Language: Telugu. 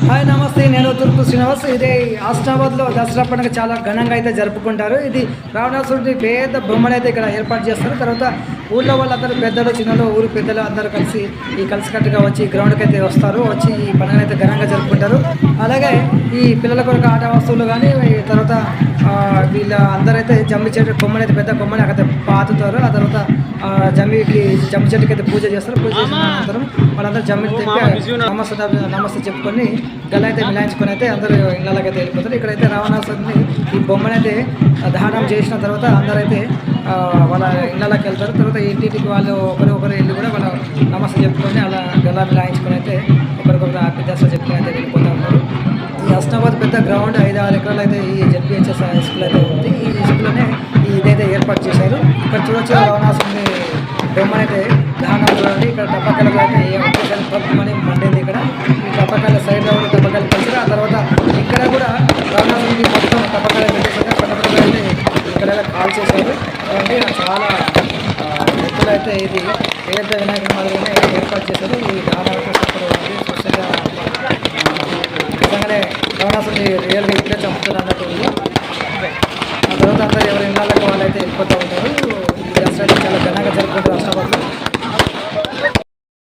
హాయ్ నమస్తే, నేను తూర్పు శ్రీనివాస్. ఇది ఆసిఫాబాద్లో దసరా పండుగ చాలా ఘనంగా అయితే జరుపుకుంటారు. ఇది రావణాసురుడి పేద బొమ్మలు అయితే ఇక్కడ ఏర్పాటు చేస్తారు. తర్వాత ఊళ్ళో వాళ్ళందరూ పెద్దలు చిన్నలు ఊరు పెద్దలు అందరూ కలిసి కలిసికట్టుగా వచ్చి గ్రౌండ్కి అయితే వస్తారు. వచ్చి ఈ పండుగ అయితే ఘనంగా జరుపుకుంటారు. అలాగే ఈ పిల్లల కొరకు ఆట వస్తువులు కానీ తర్వాత వీళ్ళ అందరైతే జమ్మి చెట్టు కొమ్మని అయితే పెద్ద కొమ్మని అక్కడ పాతుతారు. ఆ తర్వాత జమ్మి చెట్టుకి అయితే పూజ చేస్తారు. పూజ చేసిన అనంతరం వాళ్ళందరూ జమ్మి తెప్పి నమస్తే చెప్పుకొని గల అయితే మిలాయించుకొని అయితే అందరూ ఇళ్ళకి అయితే వెళ్ళిపోతారు. ఇక్కడైతే రావణాసురుని ఈ బొమ్మని అయితే దహనం చేసిన తర్వాత అందరైతే వాళ్ళ ఇళ్ళకి వెళ్తారు. తర్వాత ఇంటింటికి వాళ్ళు ఒకరు వెళ్ళి కూడా వాళ్ళ నమస్తే చెప్పుకొని అలా గల మిలాయించుకొని అయితే ఒకరికొకరు హ్యాపీ దసరా చెప్పుకొని అయితే వెళ్ళిపోతూ ఉంటారు. ఈ హస్నాబాద్ పెద్ద గ్రౌండ్ 5-6 ఎకరాలు అయితే ఈ జెడ్పీహెచ్ఎస్ హై స్కూల్ అయితే ఉంది. ఈ స్కూల్లోనే ఇదైతే ఏర్పాటు చేశారు. ఇక్కడ చూడొచ్చు రావణాసురుని బొమ్మని అయితే దహనం చూడండి. ఇక్కడ టపాకాయలు అయితే ఒకేసారి మండింది. ఇక్కడ ఈ టపాకాయల సైడ్లో కూడా టపాకాయలు కలిసారు. ఆ తర్వాత ఇక్కడ కూడా రావణాసురుని మొత్తం టపాకాయలు పెట్టేసారు. పట్టపక్కలు అయితే ఇక్కడ కాల్ చేశారు. అంటే చాలా ఎత్తులు అయితే ఇది పేద వినాయకుడి మాదిరిగానే ఏర్పాటు చేశారు. ఈ దహనం సూపర్ ఉంది. స్పెషల్గా నిజంగానే రావణాసురుని రియల్గా ఇప్పుడే చంపుతున్నారు అన్నట్టు ఉంది. ఆ తర్వాత అందరూ ఎవరు